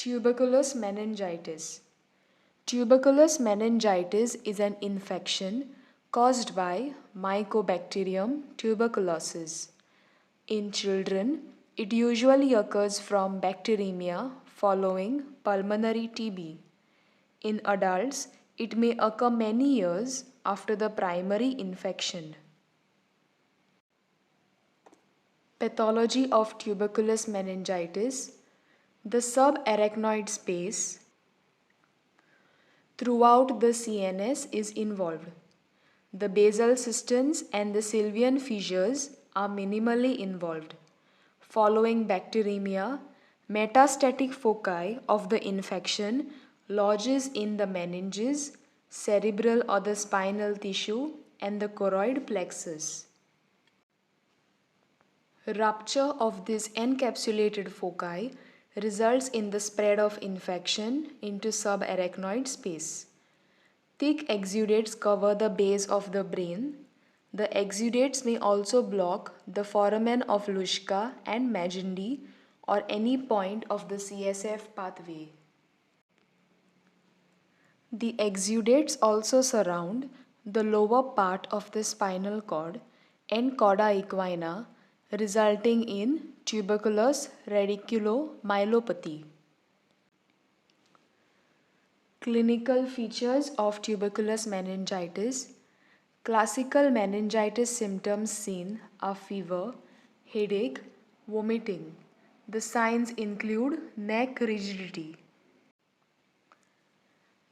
Tuberculous meningitis. Tuberculous meningitis is an infection caused by Mycobacterium tuberculosis. In children, it usually occurs from bacteremia following pulmonary TB. In adults, it may occur many years after the primary infection. Pathology of tuberculous meningitis. The subarachnoid space throughout the CNS is involved. The basal cisterns and the sylvian fissures are minimally involved. Following bacteremia, metastatic foci of the infection lodges in the meninges, cerebral or the spinal tissue, and the choroid plexus. Rupture of this encapsulated foci results in the spread of infection into subarachnoid space. Thick exudates cover the base of the brain. The exudates may also block the foramen of Luschka and Magendie or any point of the CSF pathway. The exudates also surround the lower part of the spinal cord and cauda equina, resulting in tuberculous radiculomyelopathy. Clinical features of tuberculous meningitis. Classical meningitis symptoms seen are fever, headache, vomiting. The signs include neck rigidity.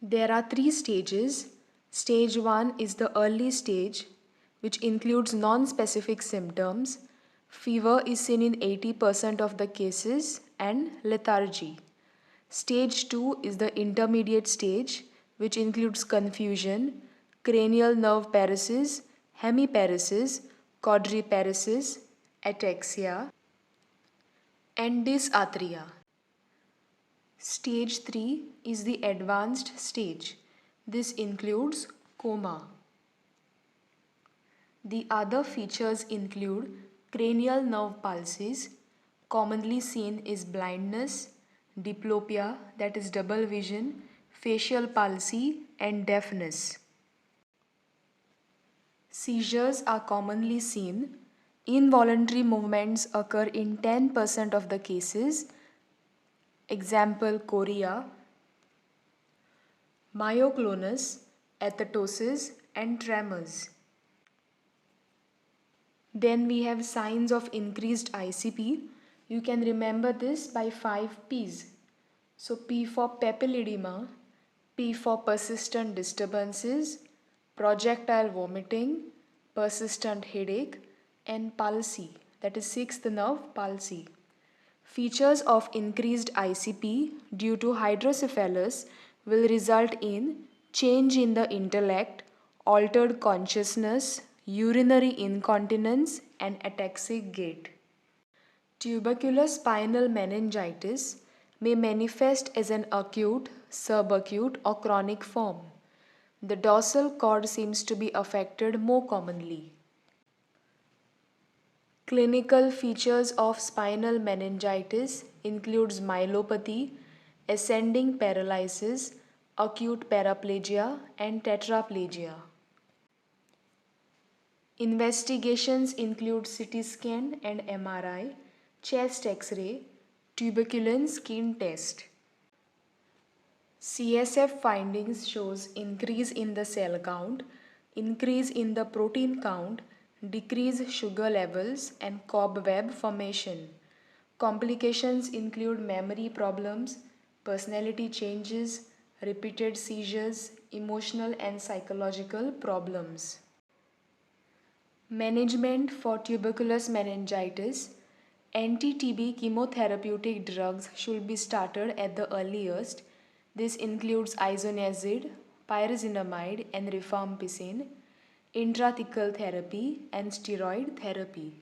There are 3 stages. Stage 1 is the early stage, which includes non-specific symptoms. Fever is seen in 80% of the cases and lethargy. Stage 2 is the intermediate stage, which includes confusion, cranial nerve paresis, hemiparesis, quadriparesis, ataxia, and dysarthria. Stage 3 is the advanced stage. This includes coma. The other features include cranial nerve palsies. Commonly seen is blindness, diplopia, that is double vision, facial palsy, and deafness. Seizures are commonly seen. Involuntary movements occur in 10% of the cases. Example, chorea, myoclonus, athetosis, and tremors. Then we have signs of increased ICP. You can remember this by 5 P's. So P for papilledema, P for persistent disturbances, projectile vomiting, persistent headache, and palsy, that is 6th nerve palsy. Features of increased ICP due to hydrocephalus will result in change in the intellect, altered consciousness, urinary incontinence, and ataxic gait. Tuberculous spinal meningitis may manifest as an acute, subacute, or chronic form. The dorsal cord seems to be affected more commonly. Clinical features of spinal meningitis includes myelopathy, ascending paralysis, acute paraplegia, and tetraplegia. Investigations include CT scan and MRI, chest X-ray, tuberculin skin test. CSF findings shows increase in the cell count, increase in the protein count, decrease sugar levels, and cobweb formation. Complications include memory problems, personality changes, repeated seizures, emotional and psychological problems. Management for tuberculous meningitis. Anti-TB chemotherapeutic drugs should be started at the earliest. This includes isoniazid, pyrazinamide, and rifampicin, intrathecal therapy, and steroid therapy.